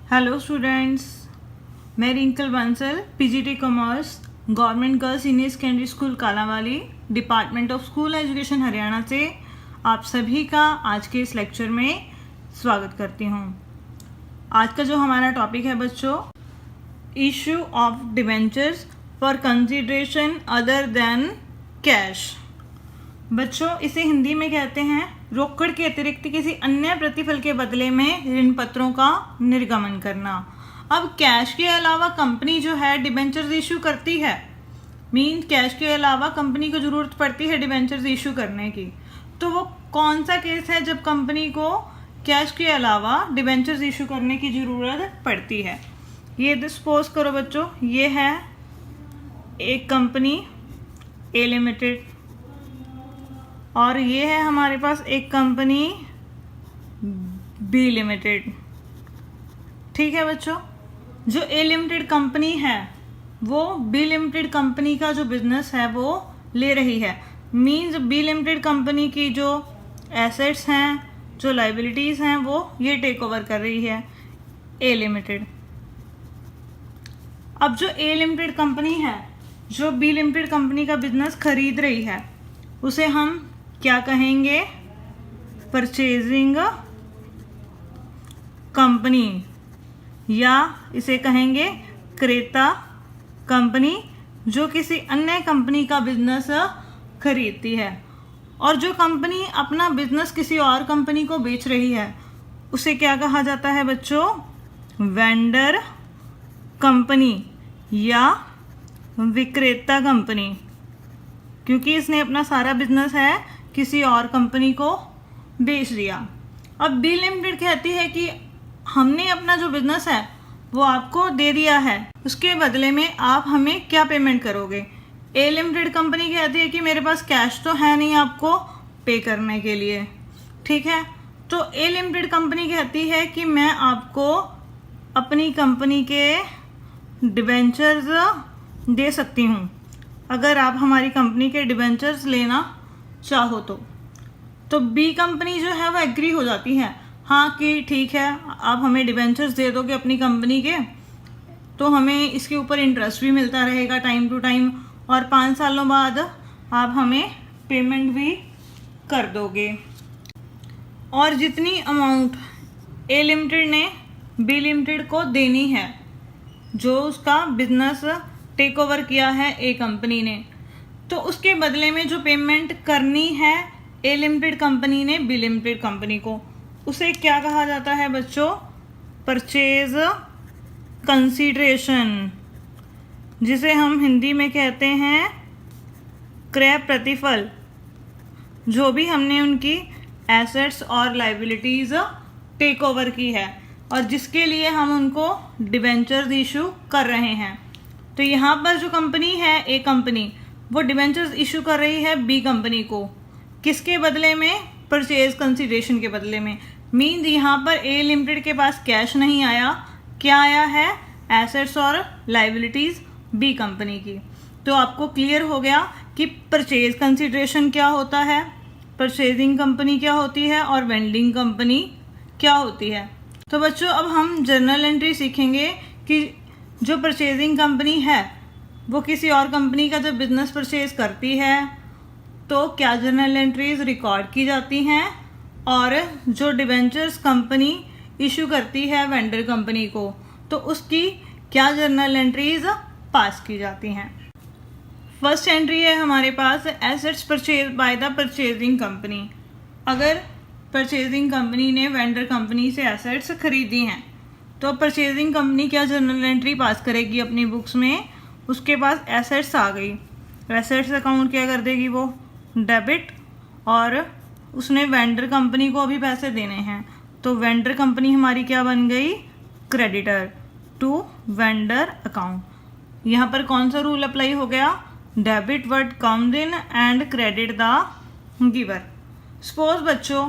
Hello students, मैं Rinkal Bansal, PGT commerce, government girls senior secondary school Kalanwali, department of school education Haryana से आप सभी का आज के इस लेक्चर में स्वागत करती हूँ। आज का जो हमारा टॉपिक है बच्चों, issue of debentures for consideration other than cash. बच्चों, इसे हिंदी में कहते हैं रोकड़ के अतिरिक्त किसी अन्य प्रतिफल के बदले में ऋण पत्रों का निर्गमन करना। अब कैश के अलावा कंपनी जो है डिबेंचर्स इशू करती है, मीन कैश के अलावा कंपनी को ज़रूरत पड़ती है डिबेंचर्स इशू करने की। तो वो कौन सा केस है जब कंपनी को कैश के अलावा डिबेंचर्स इशू करने की ज़रूरत पड़ती है? ये सपोज करो बच्चों, ये है एक कंपनी ए लिमिटेड और ये है हमारे पास एक कंपनी बी लिमिटेड। ठीक है बच्चों, जो ए लिमिटेड कंपनी है वो बी लिमिटेड कंपनी का जो बिजनेस है वो ले रही है। मीन्स बी लिमिटेड कंपनी की जो एसेट्स हैं, जो लाइबिलिटीज़ हैं, वो ये टेक ओवर कर रही है ए लिमिटेड। अब जो ए लिमिटेड कंपनी है जो बी लिमिटेड कंपनी का बिजनेस खरीद रही है, उसे हम क्या कहेंगे? परचेजिंग कंपनी, या इसे कहेंगे क्रेता कंपनी, जो किसी अन्य कंपनी का बिजनेस खरीदती है। और जो कंपनी अपना बिजनेस किसी और कंपनी को बेच रही है उसे क्या कहा जाता है बच्चों? वेंडर कंपनी या विक्रेता कंपनी, क्योंकि इसने अपना सारा बिजनेस है किसी और कंपनी को बेच दिया। अब बी लिमिटेड कहती है कि हमने अपना जो बिजनेस है वो आपको दे दिया है, उसके बदले में आप हमें क्या पेमेंट करोगे? ए लिमिटेड कंपनी कहती है कि मेरे पास कैश तो है नहीं आपको पे करने के लिए। ठीक है, तो ए लिमिटेड कंपनी कहती है कि मैं आपको अपनी कंपनी के डिबेंचर्स दे सकती हूँ अगर आप हमारी कंपनी के डिबेंचर्स लेना चाहो तो बी कंपनी जो है वो एग्री हो जाती है, हाँ कि ठीक है आप हमें डिबेंचर्स दे दोगे अपनी कंपनी के, तो हमें इसके ऊपर इंटरेस्ट भी मिलता रहेगा टाइम टू टाइम, और 5 सालों बाद आप हमें पेमेंट भी कर दोगे। और जितनी अमाउंट ए लिमिटेड ने बी लिमिटेड को देनी है, जो उसका बिजनेस टेक ओवर किया है ए कंपनी ने, तो उसके बदले में जो पेमेंट करनी है ए लिमिटेड कंपनी ने बी लिमिटेड कंपनी को, उसे क्या कहा जाता है बच्चों? परचेज कंसीडरेशन, जिसे हम हिंदी में कहते हैं क्रय प्रतिफल। जो भी हमने उनकी एसेट्स और लाइबिलिटीज़ टेक ओवर की है और जिसके लिए हम उनको डिबेंचर्स इशू कर रहे हैं। तो यहाँ पर जो कंपनी है ए कंपनी, वो डिबेंचर्स इशू कर रही है बी कंपनी को, किसके बदले में? परचेज कंसीडरेशन के बदले में। मीन्स यहाँ पर ए लिमिटेड के पास कैश नहीं आया, क्या आया है? एसेट्स और लाइबिलिटीज़ बी कंपनी की। तो आपको क्लियर हो गया कि परचेज कंसीडरेशन क्या होता है, परचेजिंग कंपनी क्या होती है और वेंडिंग कंपनी क्या होती है। तो बच्चों, अब हम जर्नल एंट्री सीखेंगे कि जो परचेजिंग कंपनी है वो किसी और कंपनी का जब बिजनेस परचेज करती है तो क्या जर्नल एंट्रीज रिकॉर्ड की जाती हैं, और जो डिबेंचर्स कंपनी इशू करती है वेंडर कंपनी को, तो उसकी क्या जर्नल एंट्रीज पास की जाती हैं। फर्स्ट एंट्री है हमारे पास assets purchase by the purchasing company. अगर परचेजिंग कंपनी ने वेंडर कंपनी से एसेट्स खरीदी हैं तो परचेजिंग कंपनी क्या जर्नल एंट्री पास करेगी अपनी बुक्स में? उसके पास एसेट्स आ गई, एसेट्स अकाउंट क्या कर देगी? वो डेबिट, और उसने वेंडर कंपनी को अभी पैसे देने हैं, तो वेंडर कंपनी हमारी क्या बन गई? Creditor to vendor account. यहाँ पर कौन सा रूल अप्लाई हो गया? Debit what comes in and credit the giver. Suppose बच्चों,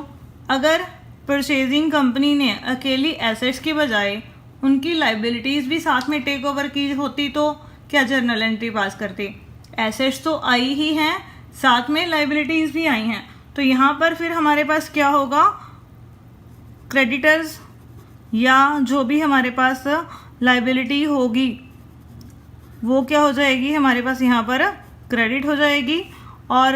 अगर परचेजिंग कंपनी ने अकेली एसेट्स की बजाय उनकी लाइबिलिटीज़ भी साथ में टेक ओवर की होती तो क्या जर्नल एंट्री पास करती? एसेट्स तो आई ही हैं, साथ में लाइबिलिटीज़ भी आई हैं, तो यहाँ पर फिर हमारे पास क्या होगा? क्रेडिटर्स या जो भी हमारे पास लाइबिलिटी होगी वो क्या हो जाएगी, हमारे पास यहाँ पर क्रेडिट हो जाएगी। और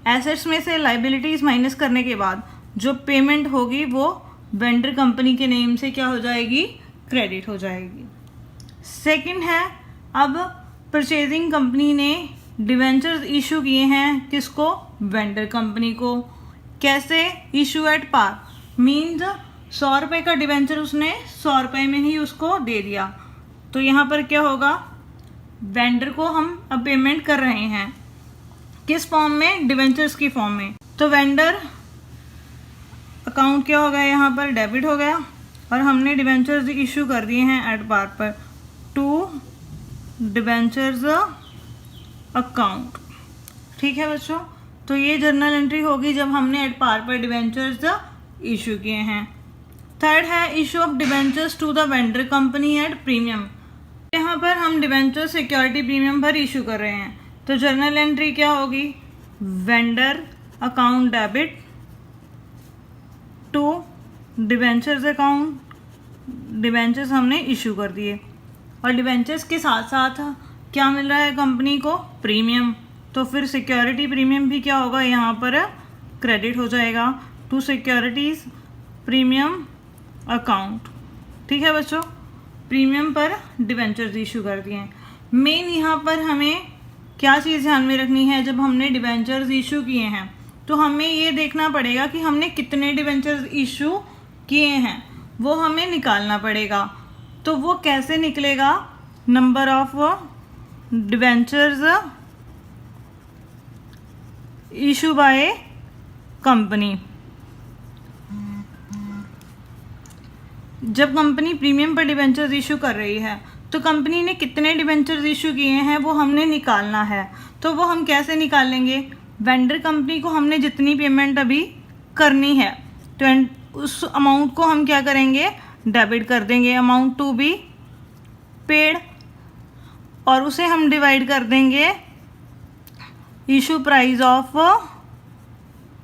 एसेट्स में से लाइबिलिटीज़ माइनस करने के बाद जो पेमेंट होगी वो वेंडर कंपनी के नेम से क्या हो जाएगी, क्रेडिट हो जाएगी। सेकंड है, अब परचेजिंग कंपनी ने डिवेंचर्स इशू किए हैं किसको, वेंडर कंपनी को। कैसे, इशू एट पार, मीन्स 100 रुपये का डिवेंचर उसने 100 रुपये में ही उसको दे दिया। तो यहाँ पर क्या होगा, वेंडर को हम अब पेमेंट कर रहे हैं किस फॉर्म में, डिवेंचर्स की फॉर्म में। तो वेंडर अकाउंट क्या हो गया, यहाँ पर डेबिट हो गया और हमने डिवेंचर्स इशू कर दिए हैं एट पार पर टू डिवेंचर्स अकाउंट। ठीक है बच्चों, तो ये जर्नल एंट्री होगी जब हमने एट पार पर डिवेंचर्स इशू किए हैं। थर्ड है, issue of debentures to the vendor company at premium. यहाँ पर हम डिवेंचर सिक्योरिटी प्रीमियम पर इशू कर रहे हैं, तो जर्नल एंट्री क्या होगी, vendor account debit to debentures account, debentures हमने इशू कर दिए और डिवेंचर्स के साथ साथ क्या मिल रहा है कंपनी को, प्रीमियम। तो फिर सिक्योरिटी प्रीमियम भी क्या होगा, यहाँ पर क्रेडिट हो जाएगा टू सिक्योरिटीज प्रीमियम अकाउंट। ठीक है बच्चों, प्रीमियम पर डिवेंचर्स इशू कर दिए हैं। मेन यहाँ पर हमें क्या चीज़ ध्यान में रखनी है, जब हमने डिवेंचर्स इशू किए हैं तो हमें ये देखना पड़ेगा कि हमने कितने डिवेंचर्स इशू किए हैं, वो हमें निकालना पड़ेगा। तो वो कैसे निकलेगा, number of debentures issue by company. जब कंपनी प्रीमियम पर डिवेंचर्स इशू कर रही है तो कंपनी ने कितने डिवेंचर्स इशू किए हैं वो हमने निकालना है। तो वो हम कैसे निकालेंगे, वेंडर कंपनी को हमने जितनी पेमेंट अभी करनी है तो उस अमाउंट को हम क्या करेंगे, डेबिट कर देंगे, अमाउंट टू बी पेड, और उसे हम डिवाइड कर देंगे इशू प्राइस ऑफ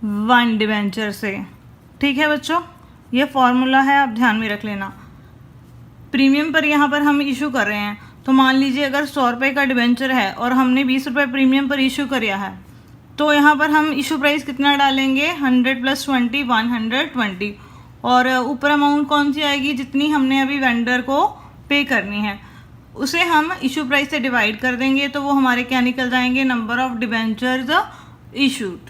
1 डिवेंचर से। ठीक है बच्चों, ये फॉर्मूला है, आप ध्यान में रख लेना। प्रीमियम पर यहाँ पर हम इशू कर रहे हैं, तो मान लीजिए अगर 100 रुपये का डिवेंचर है और हमने 20 रुपये प्रीमियम पर इशू किया है, तो यहाँ पर हम इशू प्राइस कितना डालेंगे, 100 + 20 120, और ऊपर अमाउंट कौन सी आएगी, जितनी हमने अभी वेंडर को पे करनी है उसे हम इशू प्राइस से डिवाइड कर देंगे, तो वो हमारे क्या निकल जाएंगे, नंबर ऑफ डिवेंचर्स इशूड।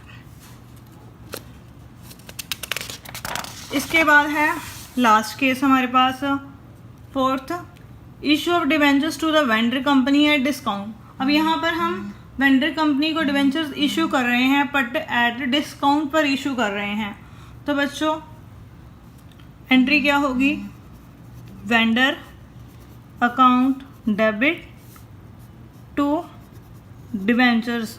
इसके बाद है लास्ट केस हमारे पास, fourth, issue of debentures to the vendor company at discount. अब यहाँ पर हम वेंडर कंपनी को डिवेंचर्स इशू कर रहे हैं बट एट डिस्काउंट पर इशू कर रहे हैं। तो बच्चों एंट्री क्या होगी, vendor account debit to debentures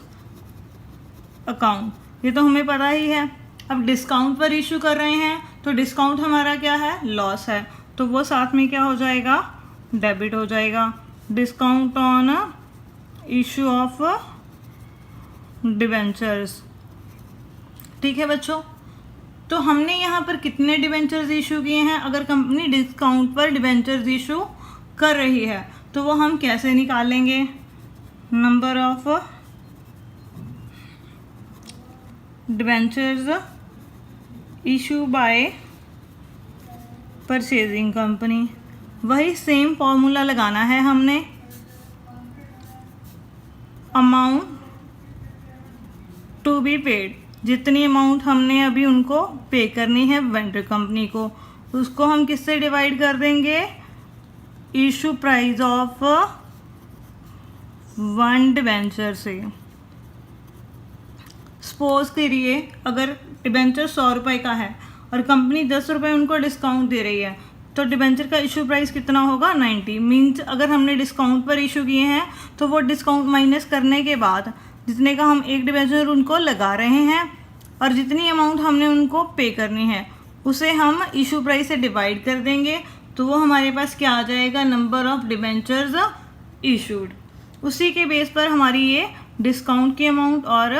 account, ये तो हमें पता ही है। अब डिस्काउंट पर इशू कर रहे हैं तो डिस्काउंट हमारा क्या है, लॉस है, तो वो साथ में क्या हो जाएगा, डेबिट हो जाएगा, discount on issue of debentures. ठीक है बच्चों, तो हमने यहाँ पर कितने डिवेंचर्स इशू किए हैं, अगर कंपनी डिस्काउंट पर डिवेंचर्स इशू कर रही है तो वो हम कैसे निकालेंगे, number of debentures issue bye purchasing company. वही सेम फॉर्मूला लगाना है हमने, अमाउंट टू बी पेड, जितनी अमाउंट हमने अभी उनको पे करनी है वेंडर कंपनी को, उसको हम किससे डिवाइड कर देंगे, इशू प्राइस ऑफ 1 डिवेंचर से। सपोज करिए अगर डिवेंचर 100 रुपये का है और कंपनी 10 रुपये उनको डिस्काउंट दे रही है, तो डिवेंचर का इशू प्राइस कितना होगा, 90। मीन्स अगर हमने डिस्काउंट पर इशू किए हैं तो वो डिस्काउंट माइनस करने के बाद जितने का हम एक डिवेंचर उनको लगा रहे हैं और जितनी अमाउंट हमने उनको पे करनी है उसे हम इशू प्राइस से डिवाइड कर देंगे, तो वो हमारे पास क्या आ जाएगा, नंबर ऑफ डिवेंचर्स इशूड। उसी के बेस पर हमारी ये डिस्काउंट की अमाउंट और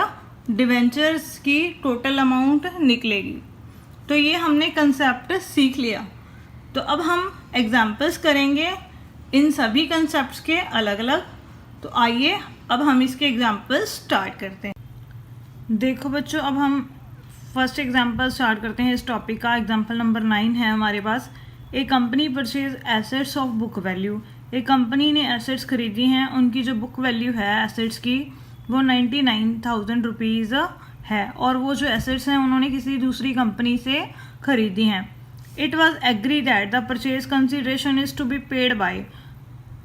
डिवेंचर्स की टोटल अमाउंट निकलेगी। तो ये हमने कंसेप्ट सीख लिया तो अब हम एग्जाम्पल्स करेंगे इन सभी कंसेप्ट्स के अलग अलग। तो आइए अब हम इसके एग्जाम्पल्स स्टार्ट करते हैं। देखो बच्चों, अब हम फर्स्ट एग्जाम्पल स्टार्ट करते हैं इस टॉपिक का। एग्जाम्पल नंबर 9 है हमारे पास। A company purchase assets of book value. एक कंपनी ने एसेट्स खरीदी हैं, उनकी जो बुक वैल्यू है एसेट्स की वो 99,000 रुपीज़ है, और वो जो एसेट्स हैं उन्होंने किसी दूसरी कंपनी से खरीदी हैं। It was agree that the purchase consideration is to be paid by.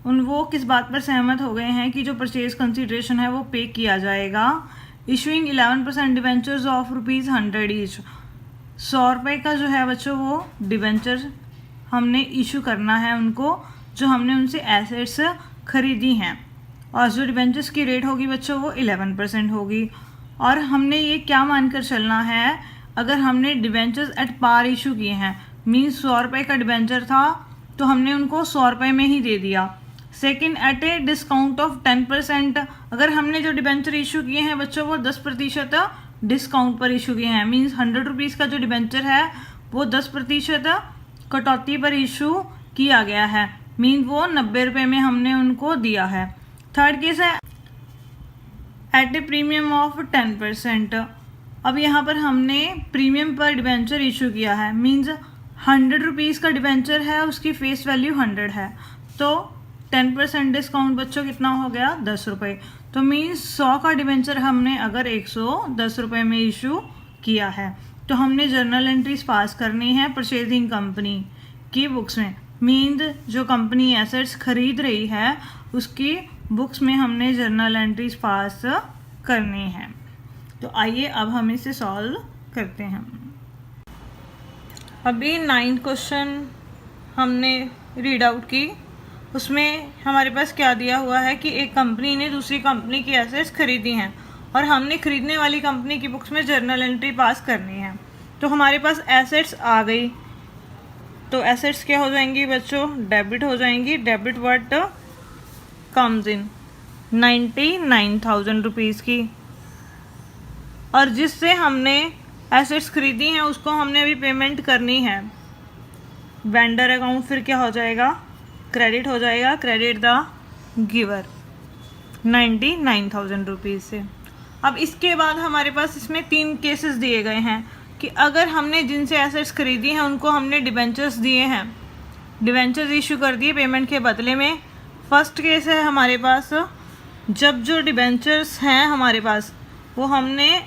वो किस बात पर सहमत हो गए हैं कि जो परचेज कंसिडरेशन है वो पे किया जाएगा। Issuing 11% debentures of ₹100 each. 100 रुपये का जो है बच्चों वो डिवेंचर हमने इशू करना है उनको, जो हमने उनसे एसेट्स खरीदी हैं, और जो डिवेंचर्स की रेट होगी बच्चों वो 11% होगी। और हमने ये क्या मानकर चलना है, अगर हमने डिवेंचर्स एट पार इशू किए हैं, मीन्स 100 रुपये का डिवेंचर था तो हमने उनको 100 रुपये में ही दे दिया। Second, at a discount of 10%। अगर हमने जो डिवेंचर इशू किए हैं बच्चों वो 10% डिस्काउंट पर इशू किए हैं, मीन्स 100 रुपीज़ का जो डिवेंचर है वो 10% कटौती पर इशू किया गया है, मीन वो 90 रुपये में हमने उनको दिया है। थर्ड केस है एट ए प्रीमियम ऑफ 10%। अब यहाँ पर हमने प्रीमियम पर डिवेंचर इशू किया है, मीन्स 100 रुपीज़ का डिवेंचर है, उसकी फेस वैल्यू 100 है, तो 10% डिस्काउंट बच्चों कितना हो गया 10 रुपये। तो मीन्स 100 का डिवेंचर हमने अगर 110 रुपये में इशू किया है तो हमने जर्नल एंट्रीज पास करनी है परचेजिंग कंपनी की बुक्स में। मीन्स जो कंपनी एसेट्स खरीद रही है उसकी बुक्स में हमने जर्नल एंट्रीज पास करनी है। तो आइए अब हम इसे सॉल्व करते हैं। अभी 9 क्वेश्चन हमने रीड आउट की, उसमें हमारे पास क्या दिया हुआ है कि एक कंपनी ने दूसरी कंपनी की एसेट्स खरीदी हैं और हमने खरीदने वाली कंपनी की बुक्स में जर्नल एंट्री पास करनी है। तो हमारे पास एसेट्स आ गई, तो एसेट्स क्या हो जाएंगी बच्चों, डेबिट हो जाएंगी। Debit what comes in 99,000 rupees की, और जिससे हमने एसेट्स खरीदी हैं उसको हमने अभी पेमेंट करनी है। वेंडर अकाउंट फिर क्या हो जाएगा, क्रेडिट हो जाएगा, क्रेडिट द गिवर 99,000 रुपीज़ से। अब इसके बाद हमारे पास इसमें 3 केसेस दिए गए हैं कि अगर हमने जिनसे एसेट्स खरीदी हैं उनको हमने डिबेंचर्स दिए हैं, डिबेंचर्स इशू कर दिए पेमेंट के बदले में। फर्स्ट केस है हमारे पास, जब जो डिबेंचर्स हैं हमारे पास वो हमने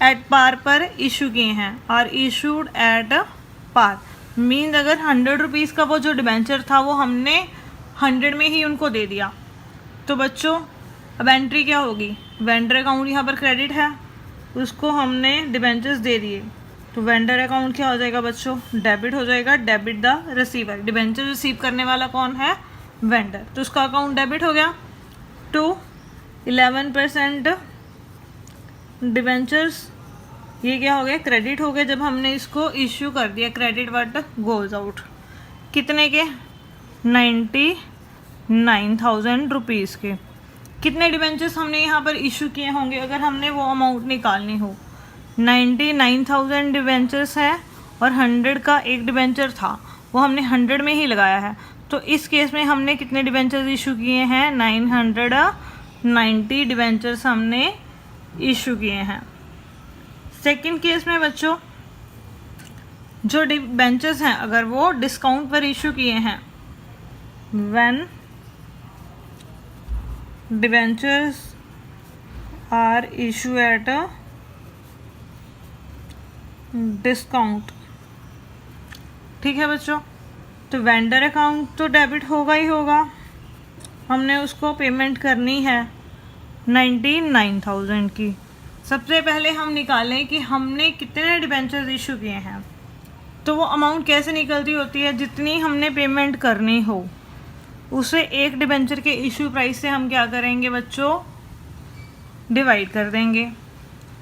एट पार पर इशू किए हैं, और इशूड एट पार, मीन्स अगर 100 रुपीज़ का वो जो डिबेंचर था वो हमने 100 में ही उनको दे दिया। तो बच्चों अब एंट्री क्या होगी, वेंडर अकाउंट यहाँ पर क्रेडिट है, उसको हमने डिबेंचर्स दे दिए, तो वेंडर अकाउंट क्या हो जाएगा बच्चों, डेबिट हो जाएगा, debit the receiver. Debenture receive करने वाला कौन है, वेंडर, तो उसका अकाउंट डेबिट हो गया। टू 11% डिबेंचर्स, ये क्या हो गया, क्रेडिट हो गए जब हमने इसको इश्यू कर दिया। क्रेडिट व्हाट गोज आउट, कितने के 99,000 रुपीज़ के। कितने डिबेंचर्स हमने यहाँ पर इशू किए होंगे अगर हमने वो अमाउंट निकालनी हो, 99,000 डिबेंचर्स है और 100 का एक डिबेंचर था वो हमने 100 में ही लगाया है। तो इस केस में हमने कितने डिबेंचर्स इशू किए हैं, 990 डिबेंचर्स हमने इशू किए हैं। सेकंड केस में बच्चों जो डिबेंचर्स हैं अगर वो डिस्काउंट पर इशू किए हैं, when debentures are issue at a discount, ठीक है बच्चों। तो वेंडर अकाउंट तो डेबिट होगा ही होगा, हमने उसको पेमेंट करनी है 99,000 की। सबसे पहले हम निकालें कि हमने कितने डिबेंचर्स इशू किए हैं। तो वो अमाउंट कैसे निकलती होती है, जितनी हमने पेमेंट करनी हो उसे एक डिबेंचर के इशू प्राइस से हम क्या करेंगे बच्चों, डिवाइड कर देंगे।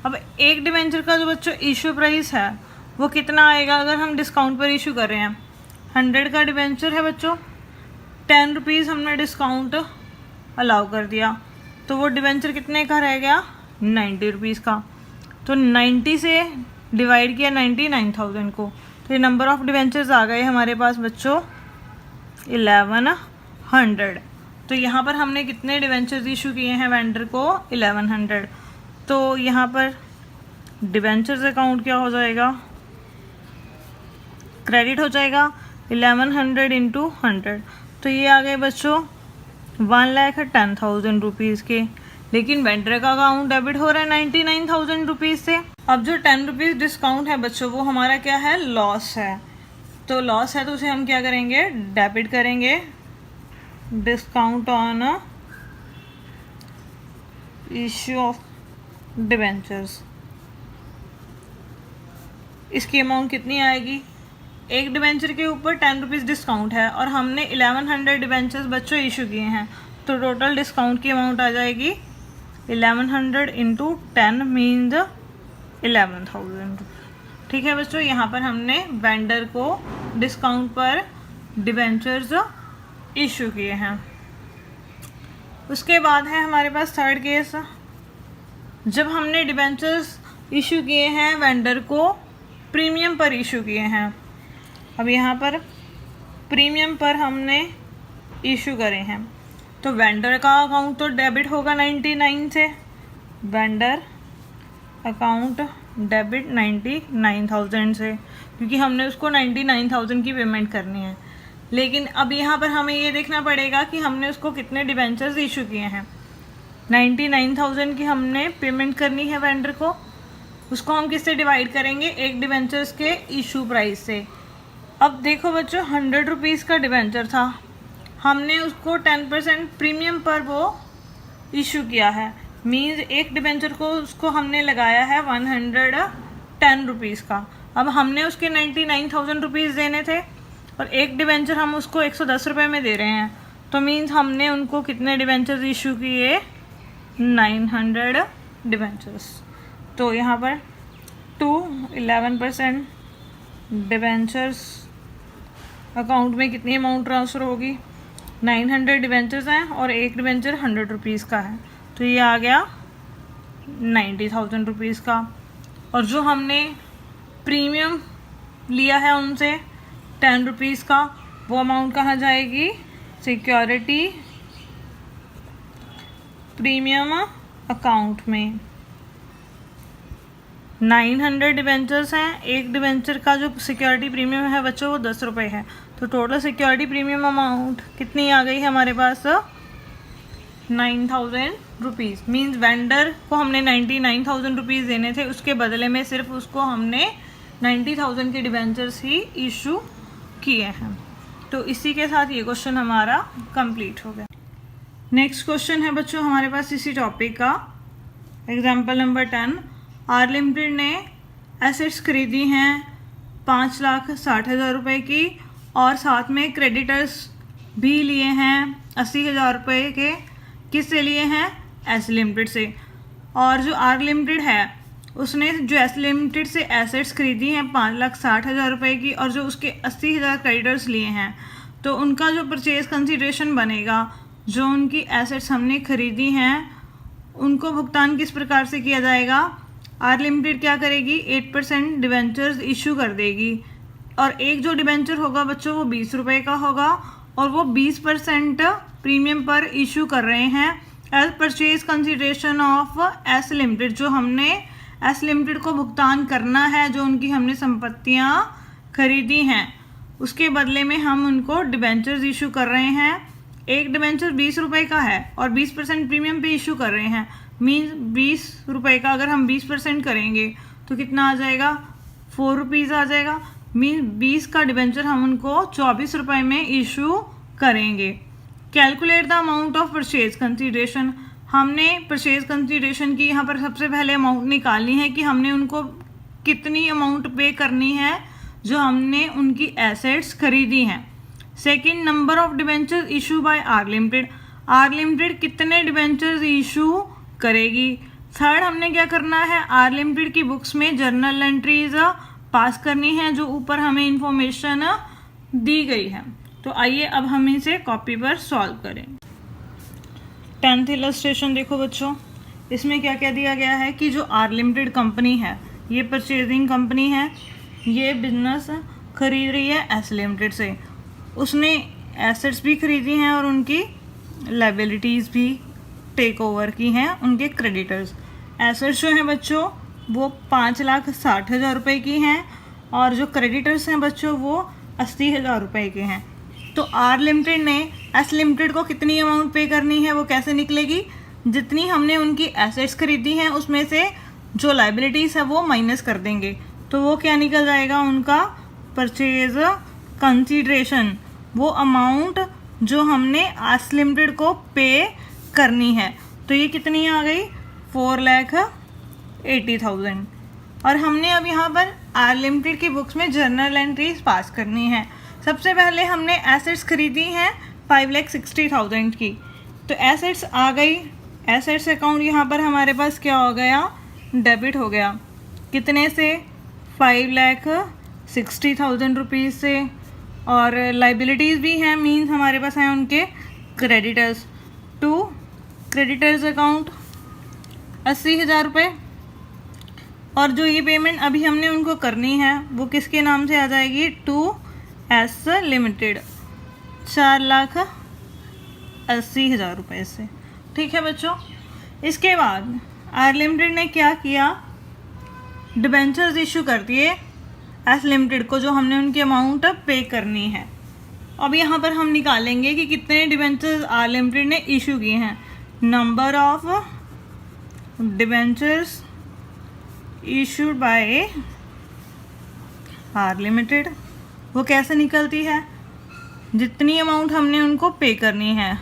अब एक डिबेंचर का जो बच्चों इशू प्राइस है वो कितना आएगा, अगर हम डिस्काउंट पर इशू कर रहे हैं, 100 का डिबेंचर है बच्चों, 10 रुपीज़ हमने डिस्काउंट अलाउ कर दिया, तो वो डिबेंचर कितने का रह गया, 90 रुपीज़ का। तो 90 से डिवाइड किया 99,000 को, तो ये नंबर ऑफ डिवेंचर्स आ गए हमारे पास बच्चों 1100। तो यहाँ पर हमने कितने डिवेंचर्स इशू किए हैं वेंडर को 1100। तो यहाँ पर डिवेंचर्स अकाउंट क्या हो जाएगा, क्रेडिट हो जाएगा 1100 इंटू 100। तो ये आ गए बच्चों 1,10,000 रुपीज़ के। लेकिन वेंडर का अकाउंट डेबिट हो रहा है 99,000 रुपीज़ से। अब जो 10 रुपीज़ डिस्काउंट है बच्चों वो हमारा क्या है, लॉस है। तो लॉस है तो उसे हम क्या करेंगे, डेबिट करेंगे, discount on issue of debentures. इसकी अमाउंट कितनी आएगी, एक डिवेंचर के ऊपर 10 रुपीज़ डिस्काउंट है और हमने 1100 डिवेंचर्स बच्चों इशू किए हैं। तो टोटल डिस्काउंट की अमाउंट आ जाएगी 1100 इंटू 10 मीन्स 11,000। ठीक है बच्चों, यहाँ पर हमने वेंडर को डिस्काउंट पर डिवेंचर्स इशू किए हैं। उसके बाद है हमारे पास थर्ड केस, जब हमने डिवेंचर्स इशू किए हैं वेंडर को प्रीमियम पर इशू किए हैं। अब यहाँ पर प्रीमियम पर हमने इशू करे हैं तो वेंडर का अकाउंट तो डेबिट होगा 99 से, वेंडर अकाउंट डेबिट 99,000 से, क्योंकि हमने उसको 99,000 की पेमेंट करनी है। लेकिन अब यहाँ पर हमें ये देखना पड़ेगा कि हमने उसको कितने डिवेंचर्स इशू किए हैं। 99,000 की हमने पेमेंट करनी है वेंडर को, उसको हम किससे डिवाइड करेंगे, एक डिवेंचर्स के इशू प्राइस से। अब देखो बच्चों 100 रुपीज़ का डिवेंचर था, हमने उसको 10% प्रीमियम पर वो इशू किया है, मीन्स एक डिवेंचर को उसको हमने लगाया है 110 रुपीज़ का। अब हमने उसके 99,000 रुपीज़ देने थे और एक डिवेंचर हम उसको 110 रुपये में दे रहे हैं। तो मीन्स हमने उनको कितने डिवेंचर्स इशू किए, 900 डिवेंचर्स। तो यहाँ पर 11% डिवेंचर्स अकाउंट में कितनी अमाउंट ट्रांसफ़र होगी, 900 डिवेंचर्स हैं और एक डिवेंचर 100 रुपीज़ का है, तो ये आ गया 90,000 रुपीज़ का। और जो हमने प्रीमियम लिया है उनसे 10 रुपीज़ का, वो अमाउंट कहाँ जाएगी, सिक्योरिटी प्रीमियम अकाउंट में। 900 डिवेंचर्स हैं, एक डिवेंचर का जो सिक्योरिटी प्रीमियम है बच्चों वो 10 रुपये है। तो टोटल सिक्योरिटी प्रीमियम अमाउंट कितनी आ गई है हमारे पास, 9,000 रुपीज़। मीन्स वेंडर को हमने 99,000 रुपीज़ देने थे, उसके बदले में सिर्फ उसको हमने 90,000 के डिवेंचर्स ही इशू किए हैं। तो इसी के साथ ये क्वेश्चन हमारा कंप्लीट हो गया। नेक्स्ट क्वेश्चन है बच्चों हमारे पास इसी टॉपिक का, एग्जाम्पल नंबर 10। आर लिमिटेड ने एसेट्स खरीदी हैं 5,60,000 रुपये की और साथ में क्रेडिटर्स भी लिए हैं 80,000 रुपये के। किससे लिए हैं, एस लिमिटेड से। और जो आर लिमिटेड है उसने जो एस लिमिटेड से एसेट्स खरीदी हैं 5,60,000 रुपये की और जो उसके 80,000 क्रेडिटर्स लिए हैं, तो उनका जो परचेज कंसीडरेशन बनेगा, जो उनकी एसेट्स हमने खरीदी हैं उनको भुगतान किस प्रकार से किया जाएगा। आर लिमिटेड क्या करेगी, 8% डिवेंचर्स इशू कर देगी और एक जो डिवेंचर होगा बच्चों वो 20 रुपये का होगा और वो 20% प्रीमियम पर इशू कर रहे हैं as purchase consideration of S limited. जो हमने एस लिमिटेड को भुगतान करना है, जो उनकी हमने संपत्तियां खरीदी हैं, उसके बदले में हम उनको डिवेंचर्स इशू कर रहे हैं। एक डिवेंचर 20 रुपये का है और 20% प्रीमियम पे इशू कर रहे हैं, मीन्स 20 रुपये का अगर हम 20% करेंगे तो कितना आ जाएगा, 4 रुपीज़ आ जाएगा। मीन्स 20 का डिवेंचर हम उनको 24 रुपये में इशू करेंगे। Calculate the amount of purchase consideration. हमने परचेज कंसीडरेशन की यहाँ पर सबसे पहले अमाउंट निकालनी है कि हमने उनको कितनी अमाउंट पे करनी है जो हमने उनकी एसेट्स खरीदी हैं। Second, number of debentures issue by R limited. R limited कितने डिवेंचर्स इशू करेगी। थर्ड, हमने क्या करना है, आर लिमिटेड की बुक्स में जर्नल एंट्रीज पास करनी है जो ऊपर हमें इंफॉर्मेशन दी गई है। तो आइए अब हम इसे कॉपी पर सॉल्व करें। 10th इलस्ट्रेशन देखो बच्चों, इसमें क्या क्या दिया गया है कि जो आर लिमिटेड कंपनी है ये परचेजिंग कंपनी है, ये बिजनेस खरीद रही है एस लिमिटेड से। उसने एसेट्स भी खरीदी हैं और उनकी लाइबिलिटीज़ भी टेक ओवर की हैं उनके क्रेडिटर्स। एसेट्स जो हैं बच्चों वो 5,60,000 रुपये की हैं और जो क्रेडिटर्स हैं बच्चों वो 80,000 रुपये के हैं। तो आर लिमिटेड ने एस लिमिटेड को कितनी अमाउंट पे करनी है वो कैसे निकलेगी? जितनी हमने उनकी एसेट्स खरीदी हैं उसमें से जो लाइबिलिटीज़ है वो माइनस कर देंगे, तो वो क्या निकल जाएगा उनका परचेज कंसीडरेशन, वो अमाउंट जो हमने एस लिमिटेड को पे करनी है। तो ये कितनी आ गई? 4,80,000। और हमने अब यहाँ पर आर लिमिटेड की बुक्स में जर्नल एंट्रीज पास करनी है। सबसे पहले हमने एसेट्स खरीदी हैं 5,60,000 की, तो एसेट्स आ गई। एसेट्स अकाउंट यहाँ पर हमारे पास क्या हो गया? डेबिट हो गया। कितने से? 5,60,000 रुपीज़ से। और लाइबिलिटीज़ भी हैं, मीन्स हमारे पास हैं उनके क्रेडिटर्स। टू क्रेडिटर्स अकाउंट 80,000 रुपये। और जो ये पेमेंट अभी हमने उनको करनी है वो किसके नाम से आ जाएगी? टू एस लिमिटेड, 4,80,000 रुपये से। ठीक है बच्चों। इसके बाद आर लिमिटेड ने क्या किया? डिबेंचर्स इशू कर दिए एस लिमिटेड को, जो हमने उनकी अमाउंट पे करनी है। अब यहाँ पर हम निकालेंगे कि कितने डिबेंचर्स आर लिमिटेड ने इशू किए हैं। Number of debentures issued by R limited, वो कैसे निकलती है? जितनी अमाउंट हमने उनको पे करनी है,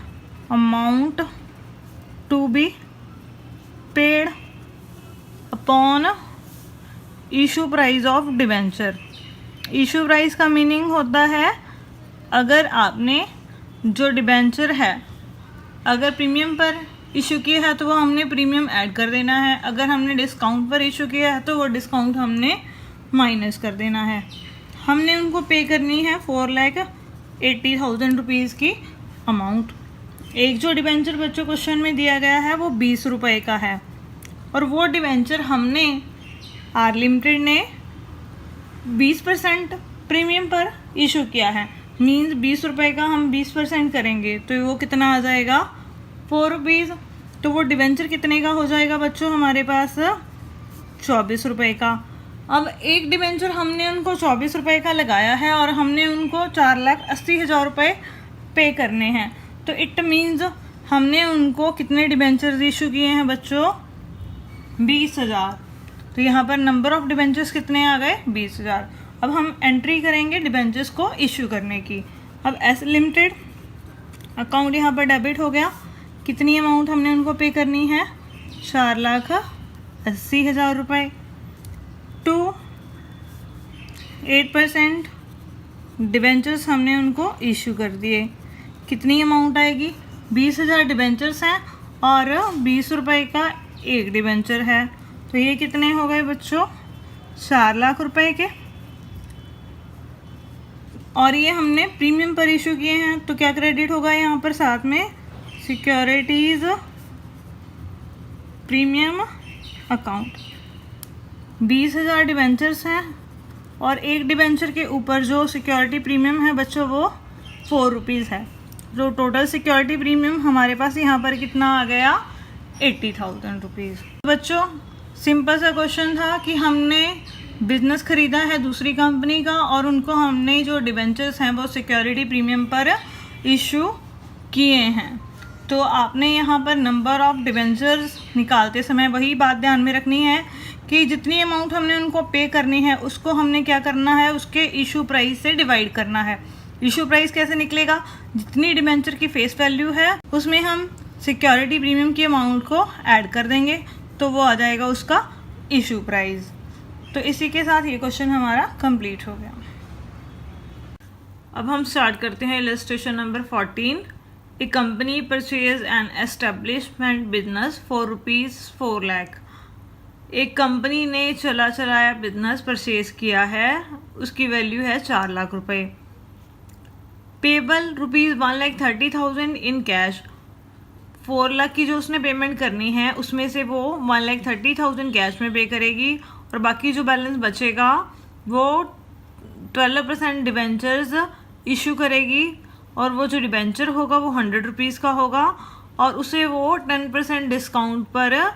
amount to be paid upon issue price of debenture. Issue price का मीनिंग होता है अगर आपने जो डिबेंचर है अगर प्रीमियम पर इशू किया है तो वो हमने प्रीमियम ऐड कर देना है, अगर हमने डिस्काउंट पर इशू किया है तो वो डिस्काउंट हमने माइनस कर देना है। हमने उनको पे करनी है 4,80,000 रुपीज़ की अमाउंट। एक जो डिबेंचर बच्चों क्वेश्चन में दिया गया है वो 20 रुपये का है, और वो डिबेंचर हमने आर लिमिटेड ने 20% प्रीमियम पर इशू किया है। मीन्स 20 रुपये का हम 20% करेंगे तो वो कितना आ जाएगा? 4 रुपीज़। तो वो डिबेंचर कितने का हो जाएगा बच्चों? हमारे पास 24 रुपये का। अब एक डिबेंचर हमने उनको 24 रुपये का लगाया है और हमने उनको 4,80,000 रुपये पे करने हैं, तो इट मीन्स हमने उनको कितने डिबेंचर्स इशू किए हैं बच्चों? 20,000। तो यहाँ पर नंबर ऑफ डिबेंचर्स कितने आ गए? 20,000। अब हम एंट्री करेंगे डिबेंचर्स को इशू करने की। अब एस लिमिटेड अकाउंट यहाँ पर डेबिट हो गया। कितनी अमाउंट हमने उनको पे करनी है? 4,80,000 रुपये। टू 8% डिबेंचर्स हमने उनको इशू कर दिए। कितनी अमाउंट आएगी? 20,000 डिबेंचर्स हैं और 20 रुपये का एक डिबेंचर है, तो ये कितने हो गए बच्चों? 4 लाख रुपए के। और ये हमने प्रीमियम पर इशू किए हैं, तो क्या क्रेडिट होगा यहाँ पर साथ में? Securities premium account. 20,000 डिबेंचर्स हैं और एक डिबेंचर के ऊपर जो सिक्योरिटी प्रीमियम है बच्चों वो 4 रुपीज़ है। जो टोटल सिक्योरिटी प्रीमियम हमारे पास यहाँ पर कितना आ गया? 80,000 रुपीज़। बच्चों सिंपल सा क्वेश्चन था कि हमने बिजनेस खरीदा है दूसरी कंपनी का और उनको हमने जो डिबेंचर्स हैं वो सिक्योरिटी प्रीमियम पर इशू किए हैं। तो आपने यहाँ पर नंबर ऑफ डिबेंचर्स निकालते समय वही बात ध्यान में रखनी है कि जितनी अमाउंट हमने उनको पे करनी है उसको हमने क्या करना है? उसके इशू प्राइस से डिवाइड करना है। इशू प्राइस कैसे निकलेगा? जितनी डिबेंचर की फेस वैल्यू है उसमें हम सिक्योरिटी प्रीमियम की अमाउंट को ऐड कर देंगे, तो वो आ जाएगा उसका इशू प्राइस। तो इसी के साथ ये क्वेश्चन हमारा कंप्लीट हो गया। अब हम स्टार्ट करते हैं illustration number 14। A company purchase an establishment business for ₹4 lakh. एक कंपनी ने चलाया बिजनेस परचेज किया है, उसकी वैल्यू है 4 लाख रुपए। Payable ₹1,30,000 in cash. 4 लाख की जो उसने पेमेंट करनी है उसमें से वो 1,30,000 कैश में पे करेगी और बाकी जो बैलेंस बचेगा वो 12% डिबेंचर्स इशू करेगी और वो जो डिबेंचर होगा वो 100 रुपीज़ का होगा और उसे वो 10% डिस्काउंट पर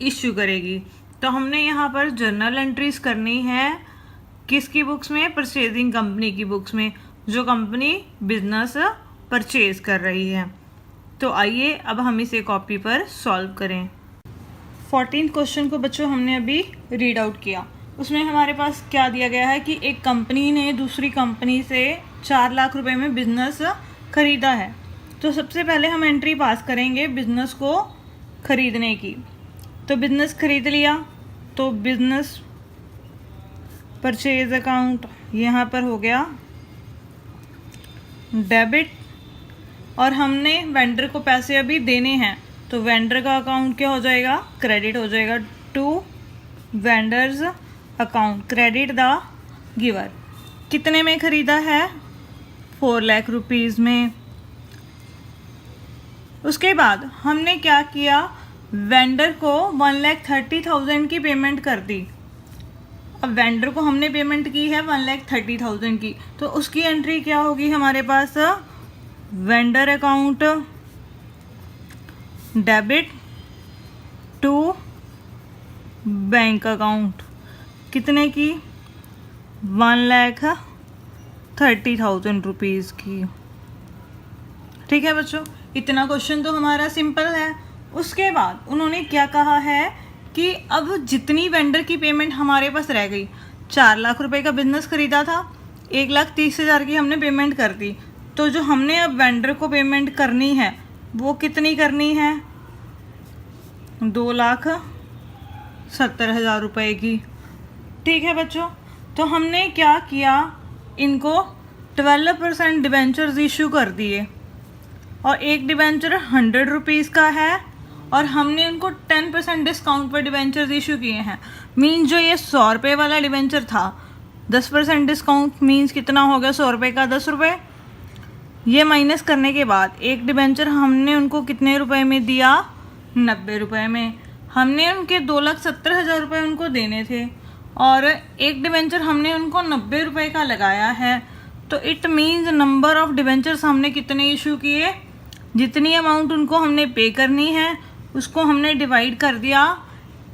इशू करेगी। तो हमने यहाँ पर जर्नल एंट्रीज करनी है किसकी बुक्स में? परचेजिंग कंपनी की बुक्स में, जो कंपनी बिजनेस परचेज कर रही है। तो आइए अब हम इसे कॉपी पर सॉल्व करें। 14 क्वेश्चन को बच्चों हमने अभी रीड आउट किया। उसमें हमारे पास क्या दिया गया है कि एक कंपनी ने दूसरी कंपनी से 4 लाख रुपए में बिजनेस खरीदा है। तो सबसे पहले हम एंट्री पास करेंगे बिजनेस को खरीदने की। तो बिजनेस खरीद लिया तो बिजनेस परचेज अकाउंट यहाँ पर हो गया डेबिट और हमने वेंडर को पैसे अभी देने हैं तो वेंडर का अकाउंट क्या हो जाएगा? क्रेडिट हो जाएगा to vendor's account, credit the giver. कितने में खरीदा है? 4 लाख रुपीज़ में। उसके बाद हमने क्या किया? वेंडर को 1,30,000 की पेमेंट कर दी। अब वेंडर को हमने पेमेंट की है 1,30,000 की, तो उसकी एंट्री क्या होगी हमारे पास? Vendor account debit to bank account. कितने की? 1,30,000 रुपीज़ की। ठीक है बच्चों, इतना क्वेश्चन तो हमारा सिंपल है। उसके बाद उन्होंने क्या कहा है कि अब जितनी वेंडर की पेमेंट हमारे पास रह गई, 4 लाख रुपए का बिजनेस खरीदा था, 1,30,000 की हमने पेमेंट कर दी, तो जो हमने अब वेंडर को पेमेंट करनी है वो कितनी करनी है? 2,70,000 रुपए की। ठीक है बच्चों, तो हमने क्या किया? इनको 12% डिबेंचर्स इशू कर दिए और एक डिबेंचर 100 रुपीज़ का है और हमने उनको 10% डिस्काउंट पर डिबेंचर्स इशू किए हैं। मीन्स जो ये 100 रुपये वाला डिबेंचर था, 10% डिस्काउंट मीन्स कितना हो गया? 100 रुपये का 10 रुपये। ये माइनस करने के बाद एक डिबेंचर हमने उनको कितने रुपए में दिया? 90 रुपये में। हमने उनके 2,70,000 रुपये उनको देने थे और एक डिबेंचर हमने उनको 90 रुपये का लगाया है। तो it means number of debentures हमने कितने इशू किए? जितनी अमाउंट उनको हमने पे करनी है उसको हमने डिवाइड कर दिया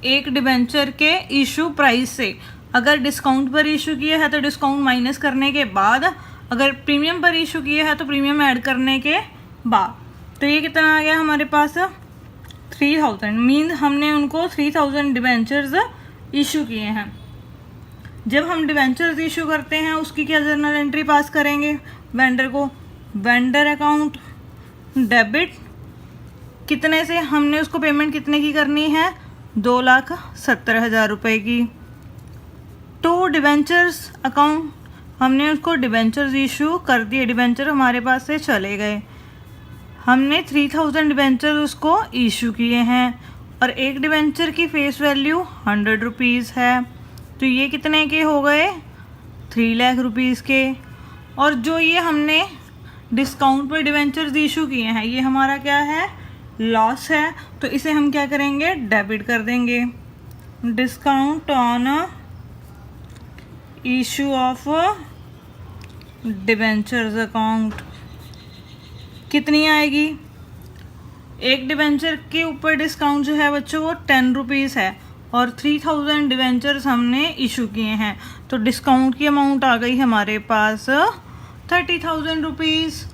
एक डिबेंचर के इशू प्राइस से। अगर डिस्काउंट पर इशू किया है तो डिस्काउंट माइनस करने के बाद, अगर प्रीमियम पर इशू किया है तो प्रीमियम ऐड करने के बाद। तो ये कितना आ गया हमारे पास? 3,000। मीन्स हमने उनको 3,000 डिबेंचर्स इशू किए हैं। जब हम डिबेंचर्स इशू करते हैं उसकी क्या जर्नल एंट्री पास करेंगे? वेंडर को वेंडर अकाउंट डेबिट, कितने से हमने उसको पेमेंट कितने की करनी है? 2,70,000 रुपये की। टू डिबेंचर्स अकाउंट, हमने उसको डिबेंचर्स इशू कर दिए, डिबेंचर हमारे पास से चले गए। हमने 3,000 डिबेंचर उसको इशू किए हैं और एक डिबेंचर की फेस वैल्यू 100 रुपीज़ है। तो ये कितने के हो गए? 3 लाख रुपीज़ के। और जो ये हमने डिस्काउंट पर डिबेंचर्स इशू किए हैं ये हमारा क्या है? लॉस है। तो इसे हम क्या करेंगे? डेबिट कर देंगे। Discount on issue of debentures account कितनी आएगी? एक डिबेंचर के ऊपर डिस्काउंट जो है बच्चों वो 10 रुपीज़ है और 3,000 डिबेंचर्स हमने इशू किए हैं, तो डिस्काउंट की अमाउंट आ गई हमारे पास 30,000 रुपीज़।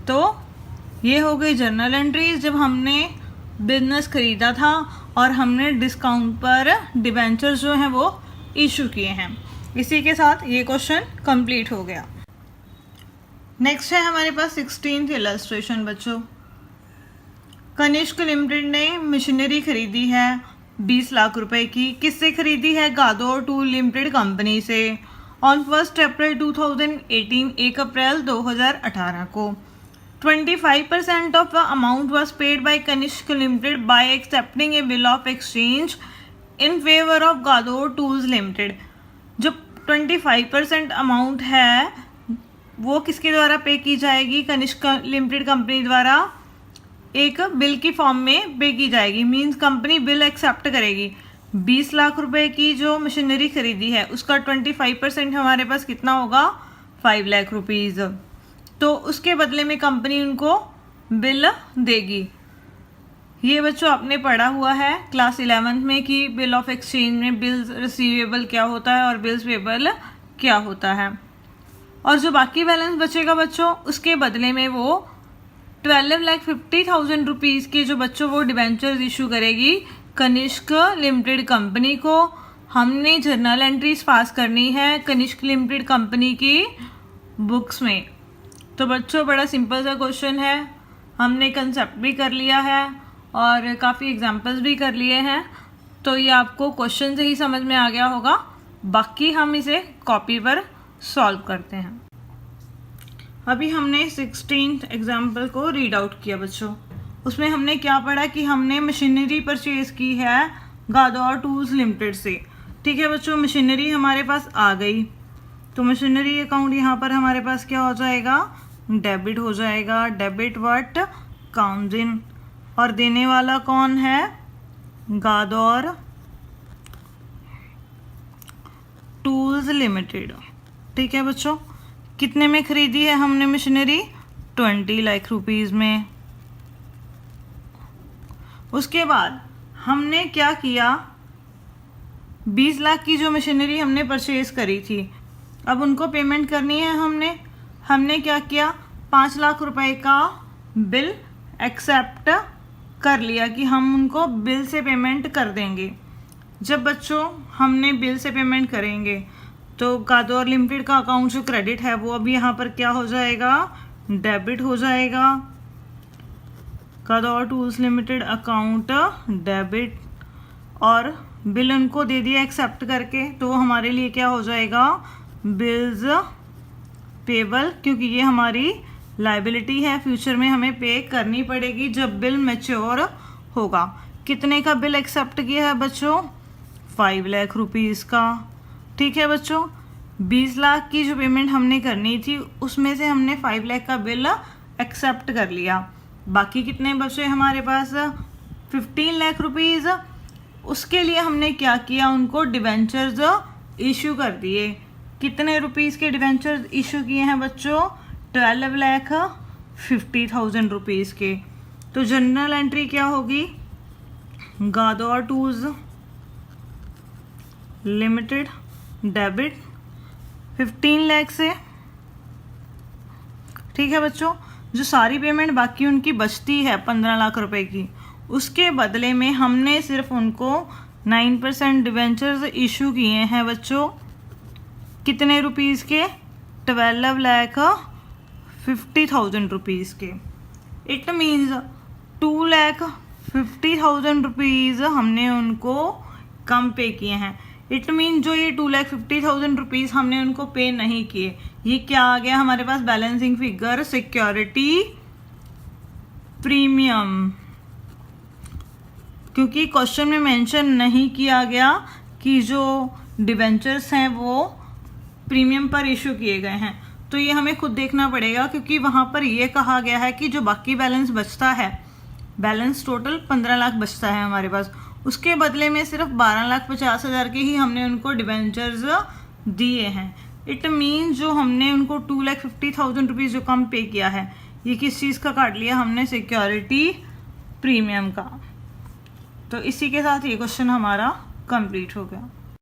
तो ये हो गई जर्नल एंट्रीज जब हमने बिजनेस खरीदा था और हमने डिस्काउंट पर डिबेंचर्स जो हैं वो इशू किए हैं। इसी के साथ ये क्वेश्चन कंप्लीट हो गया। नेक्स्ट है हमारे पास 16th इलस्ट्रेशन बच्चों। कनिष्क लिमिटेड ने मशीनरी खरीदी है 20 लाख रुपए की। किससे खरीदी है? गादोर टूल लिमिटेड कंपनी से। ऑन 1 अप्रैल 2018, 1 अप्रैल 2018 को 25% of the amount was paid by Kanishk limited by accepting a bill of exchange in favour of Gador tools limited. जो 25% अमाउंट है वो किसके द्वारा पे की जाएगी? कनिष्क लिमिटेड कंपनी द्वारा एक बिल की फॉर्म में पे की जाएगी। मींस कंपनी बिल एक्सेप्ट करेगी। 20 लाख रुपए की जो मशीनरी खरीदी है उसका 25% हमारे पास कितना होगा, 5 लाख रुपीज़। तो उसके बदले में कंपनी उनको बिल देगी। ये बच्चों आपने पढ़ा हुआ है क्लास 11th में कि बिल ऑफ एक्सचेंज में बिल्स रिसीवेबल क्या होता है और बिल्स पेबल क्या होता है। और जो बाकी बैलेंस बचेगा बच्चों, उसके बदले में वो 12,50,000 रुपीज़ के जो बच्चों वो डिबेंचर्स इशू करेगी कनिष्क लिमिटेड कंपनी को। हमने जर्नल एंट्रीज पास करनी है कनिष्क लिमिटेड कंपनी की बुक्स में। तो बच्चों बड़ा सिंपल सा क्वेश्चन है, हमने कंसेप्ट भी कर लिया है और काफ़ी एग्जांपल्स भी कर लिए हैं। तो ये आपको क्वेश्चन से ही समझ में आ गया होगा, बाकी हम इसे कॉपी पर सॉल्व करते हैं। अभी हमने 16th एग्जाम्पल को रीड आउट किया बच्चों। उसमें हमने क्या पढ़ा कि हमने मशीनरी परचेज की है गादौर टूल्स लिमिटेड से। ठीक है बच्चों, मशीनरी हमारे पास आ गई तो मशीनरी अकाउंट यहाँ पर हमारे पास क्या हो जाएगा, डेबिट हो जाएगा। डेबिट व्हाट, काउंट्स इन, और देने वाला कौन है, गादौर टूल्स लिमिटेड। ठीक है बच्चों, कितने में खरीदी है हमने मशीनरी, 20 लाख रुपीज़ में। उसके बाद हमने क्या किया, 20 लाख की जो मशीनरी हमने परचेज करी थी, अब उनको पेमेंट करनी है। हमने क्या किया, 5 लाख रुपए का बिल एक्सेप्ट कर लिया कि हम उनको बिल से पेमेंट कर देंगे। जब बच्चों हमने बिल से पेमेंट करेंगे तो गादौर लिमिटेड का अकाउंट जो क्रेडिट है वो अभी यहाँ पर क्या हो जाएगा, डेबिट हो जाएगा। गादौर टूल्स लिमिटेड अकाउंट डेबिट, और बिल उनको दे दिया एक्सेप्ट करके, तो वो हमारे लिए क्या हो जाएगा, बिल्स पेबल, क्योंकि ये हमारी लाइबिलिटी है, फ्यूचर में हमें पे करनी पड़ेगी जब बिल मैच्योर होगा। कितने का बिल एक्सेप्ट किया है बच्चों, 5 लाख रुपीज़ का। ठीक है बच्चों, 20 लाख की जो पेमेंट हमने करनी थी उसमें से हमने 5 लाख का बिल एक्सेप्ट कर लिया। बाकी कितने बचे हमारे पास, 15 लाख रुपीज़। उसके लिए हमने क्या किया, उनको डिबेंचर्स इशू कर दिए। कितने रुपीज़ के डिबेंचर्स इशू किए हैं बच्चों, 12,50,000 रुपीज़ के। तो जनरल एंट्री क्या होगी, गादौर टूल्स लिमिटेड डेबिट 15 लाख से। ठीक है बच्चों, जो सारी पेमेंट बाकी उनकी बचती है 15 लाख रुपए की, उसके बदले में हमने सिर्फ उनको 9% डिवेंचर्स इशू किए हैं बच्चों। कितने रुपीज़ के, 12,50,000 रुपीज़ के। इट मीन्स 2,50,000 रुपीज़ हमने उनको कम पे किए हैं। इट मीन जो ये 2,50,000 रुपीज़ हमने उनको पे नहीं किए, ये क्या आ गया हमारे पास, बैलेंसिंग फिगर सिक्योरिटी प्रीमियम। क्योंकि क्वेश्चन में मेंशन नहीं किया गया कि जो डिबेंचर्स हैं वो प्रीमियम पर इशू किए गए हैं, तो ये हमें खुद देखना पड़ेगा, क्योंकि वहाँ पर ये कहा गया है कि जो बाकी बैलेंस बचता है, बैलेंस टोटल 15 लाख बचता है हमारे पास, उसके बदले में सिर्फ 12,50,000 के ही हमने उनको डिबेंचर्स दिए हैं। इट मीन्स जो हमने उनको 2,50,000 रुपीज़ जो कम पे किया है, ये किस चीज़ का काट लिया हमने, सिक्योरिटी प्रीमियम का। तो इसी के साथ ये क्वेश्चन हमारा कंप्लीट हो गया।